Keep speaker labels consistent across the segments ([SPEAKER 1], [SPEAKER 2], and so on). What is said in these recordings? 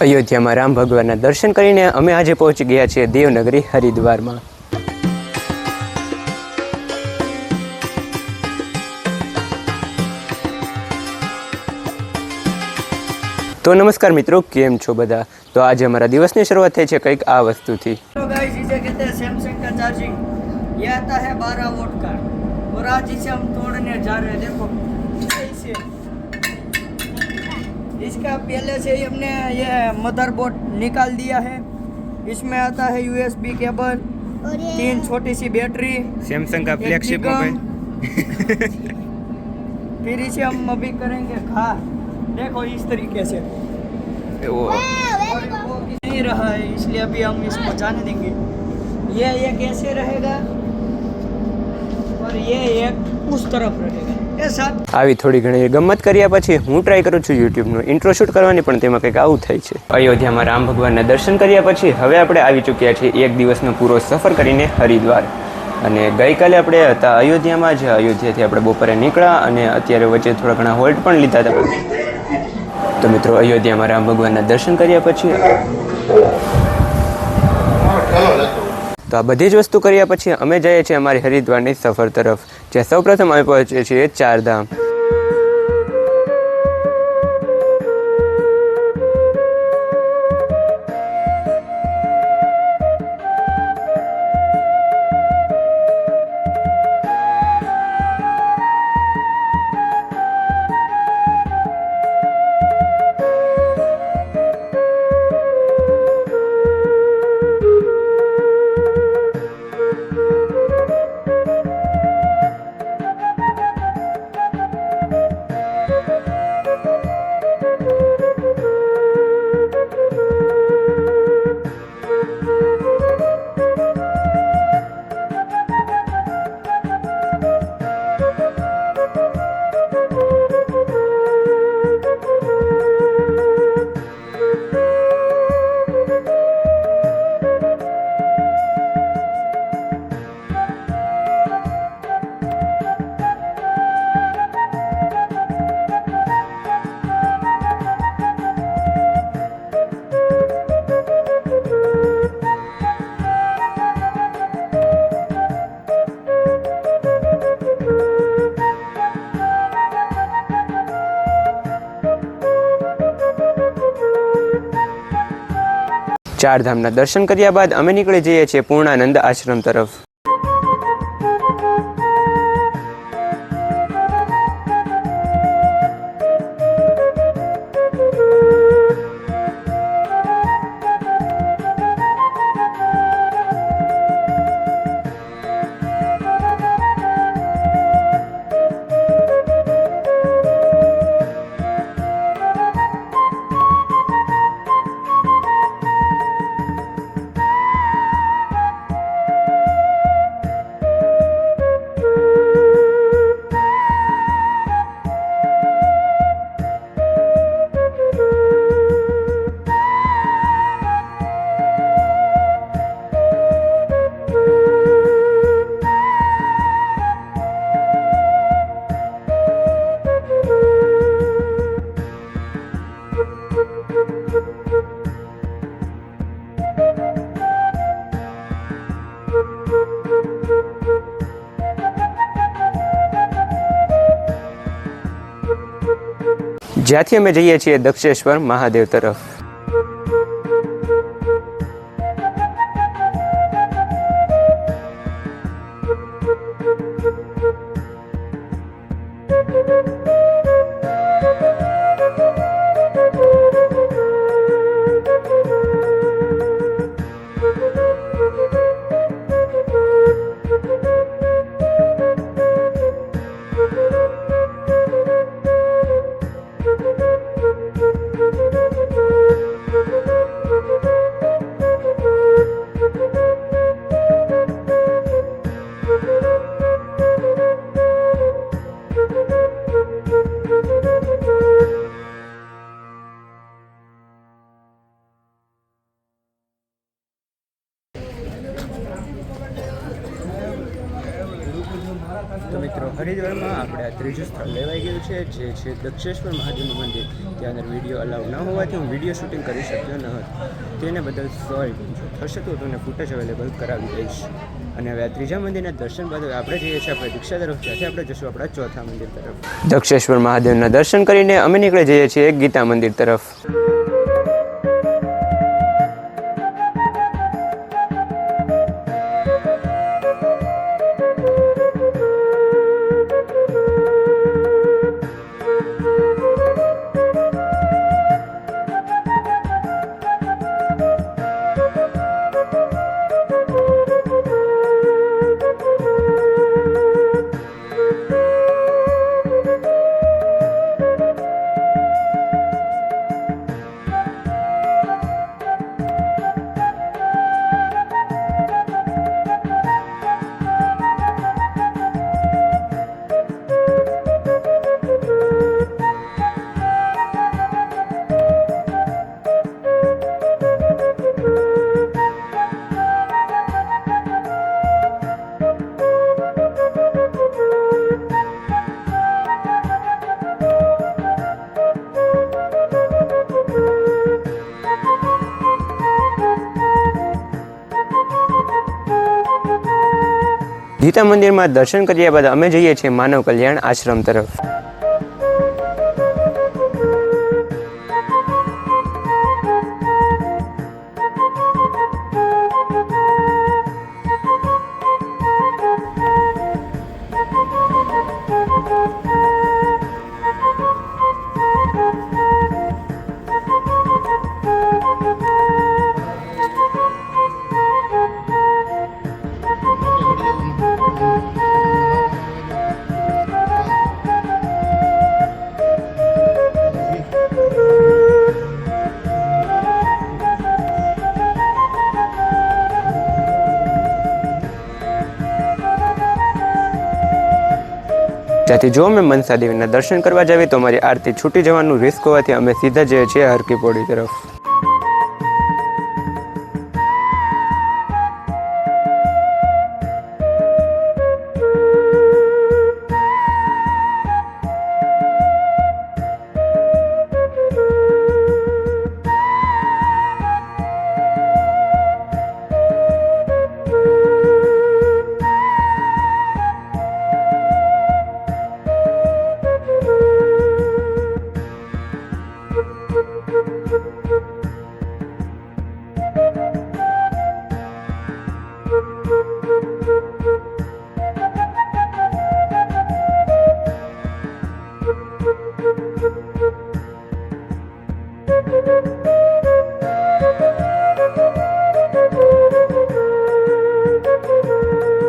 [SPEAKER 1] અયોધ્યામાં રામ ભગવાનના દર્શન કરીને અમે આજે પહોંચી ગયા છીએ દેવનગરી હરિદ્વારમાં. તો નમસ્કાર મિત્રો, કેમ છો બધા? તો આજે અમારા દિવસની શરૂઆત થઈ છે કંઈક આ વસ્તુથી.
[SPEAKER 2] तो गाइस इसे कहते हैं सैमसंग का चार्जिंग. ये आता है 12 वोल्ट का और आज इसे हम तोड़ने जा रहे हैं. देखो इसे इसका पहले से ही हमने ये मदरबोर्ड निकाल दिया है. इसमें आता है USB केबल, 3 छोटी सी बैटरी,
[SPEAKER 1] सैमसंग का फ्लैगशिप मोबाइल.
[SPEAKER 2] फिर इसे हम अभी करेंगे खा. देखो इस तरीके से
[SPEAKER 1] वो
[SPEAKER 2] वो नहीं रहा है, इसलिए अभी हम इसको जाने देंगे. ये कैसे रहेगा और ये एक उस तरफ रहेगा. ये साथ
[SPEAKER 1] આવી થોડી ઘણી ગમત કર્યા પછી હું ટ્રાય કરું છું યુટ્યુબનો ઇન્ટ્રો શૂટ કરવાની, પણ તેમાં કંઈક આવું થાય છે. અયોધ્યામાં રામ ભગવાનના દર્શન કર્યા પછી હવે આપણે આવી ચૂક્યા છીએ એક દિવસનો પૂરો સફર કરીને હરિદ્વાર. અને ગઈકાલે આપણે હતા અયોધ્યામાં જ. અયોધ્યાથી આપણે બપોરે નીકળ્યા અને અત્યારે વચ્ચે થોડા ઘણા હોલ્ટ પણ લીધા હતા. તો મિત્રો, અયોધ્યામાં રામ ભગવાનના દર્શન કર્યા પછી તો આ બધી જ વસ્તુ કર્યા પછી અમે જઈએ છીએ અમારી હરિદ્વારની સફર તરફ, જ્યાં સૌપ્રથમ અમે પહોંચીએ છીએ ચારધામ. ચારધામના દર્શન કર્યા બાદ અમે નીકળી જઈએ છીએ પૂર્ણાનંદ આશ્રમ તરફ. જ્યાંથી અમે જઈએ છીએ દક્ષેશ્વર મહાદેવ તરફ. તો મિત્રો હરિદ્વારમાં આપણે આ ત્રીજું સ્થળ લેવાઈ ગયું છે, જે છે દક્ષેશ્વર મહાદેવનું મંદિર. ત્યાં અંદર વિડીયો અલાઉ ન હોવાથી હું વિડીયો શૂટિંગ કરી શક્યો ન હતો. તેને બદલ સોરી થશે તો તમને ફૂટેજ અવેલેબલ કરાવી દઈશ. અને હવે આ ત્રીજા મંદિરના દર્શન બાદ આપણે જઈએ છીએ આપણે દીક્ષા તરફ, ત્યાંથી આપણે જશું આપણા ચોથા મંદિર તરફ. દક્ષેશ્વર મહાદેવના દર્શન કરીને અમે નીકળી જઈએ છીએ ગીતા મંદિર તરફ. ગીતા મંદિરમાં દર્શન કર્યા બાદ અમે જઈએ છીએ માનવ કલ્યાણ આશ્રમ તરફ. ત્યાંથી જો અમે મનસા દેવીના દર્શન કરવા જાવી તો અમારી આરતી છૂટી જવાનું રિસ્ક હોવાથી અમે સીધા જઈએ છીએ હરકી પોડી તરફ.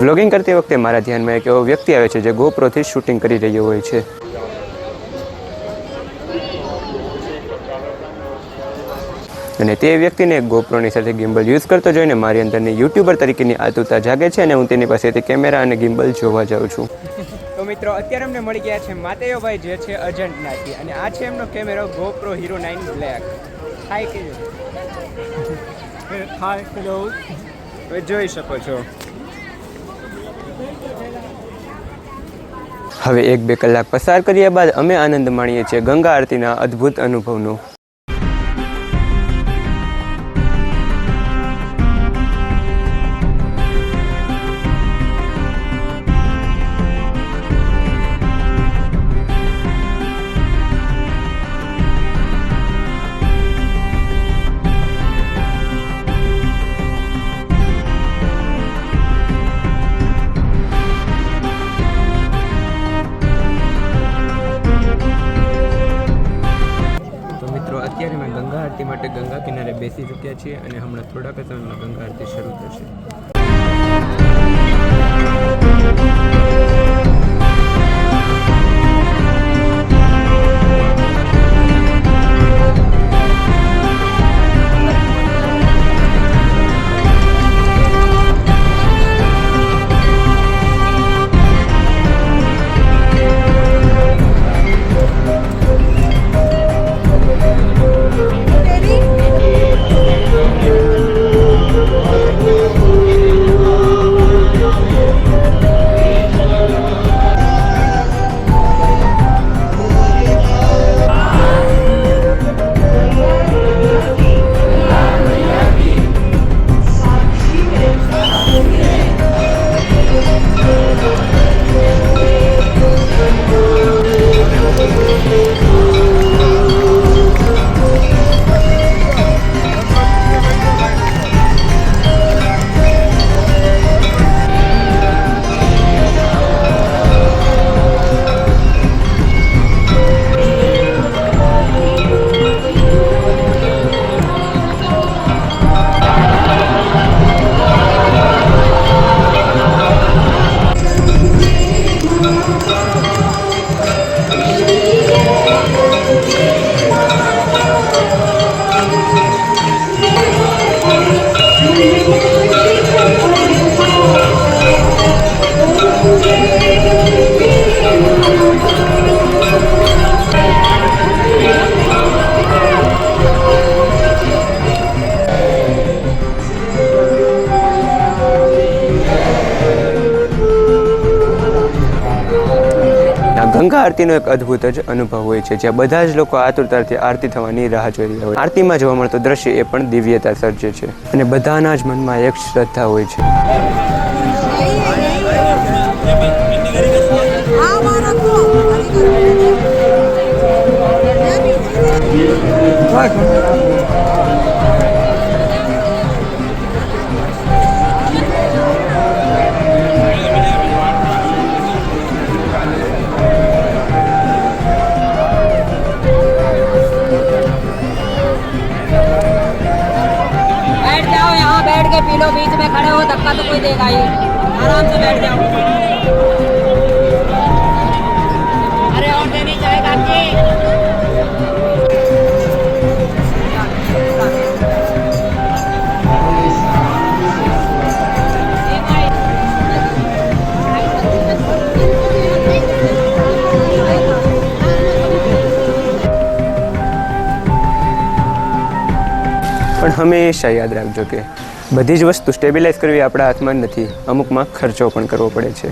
[SPEAKER 1] વ્લોગિંગ કરતી વખતે મારા ધ્યાનમાં એક એવો વ્યક્તિ આવે છે જે ગોપ્રોથી શૂટિંગ કરી રહ્યો હોય છે. અને તે વ્યક્તિને ગોપ્રોની સાથે ગિમ્બલ યુઝ કરતો જોઈને મારી અંદરની યુટ્યુબર તરીકેની આતુરતા જાગે છે અને હું તેની પાસેથી કેમેરા અને ગિમ્બલ જોવા જાઉં છું. તો મિત્રો અત્યારે અમને મળી ગયા છે માતેયોભાઈ, જે છે અજંટનાથી, અને આ છે એમનો કેમેરો GoPro Hero 9 Black. હાય કહેજો.
[SPEAKER 2] હાય, હેલો.
[SPEAKER 1] હવે જોઈ શકો છો. હવે 1-2 કલાક પસાર કર્યા બાદ અમે આનંદ માણીએ છીએ ગંગા આરતીના અદ્ભુત અનુભવનો. અત્યારે મેં ગંગા આરતી માટે ગંગા કિનારે બેસી ચૂક્યા છીએ અને હમણાં થોડાક સમયમાં ગંગા આરતી શરૂ થશે. ગંગા આરતીનો એક અદ્ભુત જ અનુભવ હોય છે, જ્યાં બધા જ લોકો આતુરતાથી આરતી થવાની રાહ જોઈ રહ્યા હોય. આરતીમાં જોવા મળતું દ્રશ્ય એ પણ દિવ્યતા સર્જે છે અને બધાના જ મનમાં એક શ્રદ્ધા હોય છે.
[SPEAKER 3] बैठ जाओ, यहाँ बैठ के पी लो, बीच में खड़े हो धक्का तो कोई देगा ही, आराम से बैठ जाओ. अरे और देनी चाहे काकी.
[SPEAKER 1] પણ હંમેશા યાદ રાખજો કે બધી જ વસ્તુ સ્ટેબિલાઇઝ કરવી આપણા હાથમાં નથી, અમુકમાં ખર્ચો પણ કરવો પડે છે.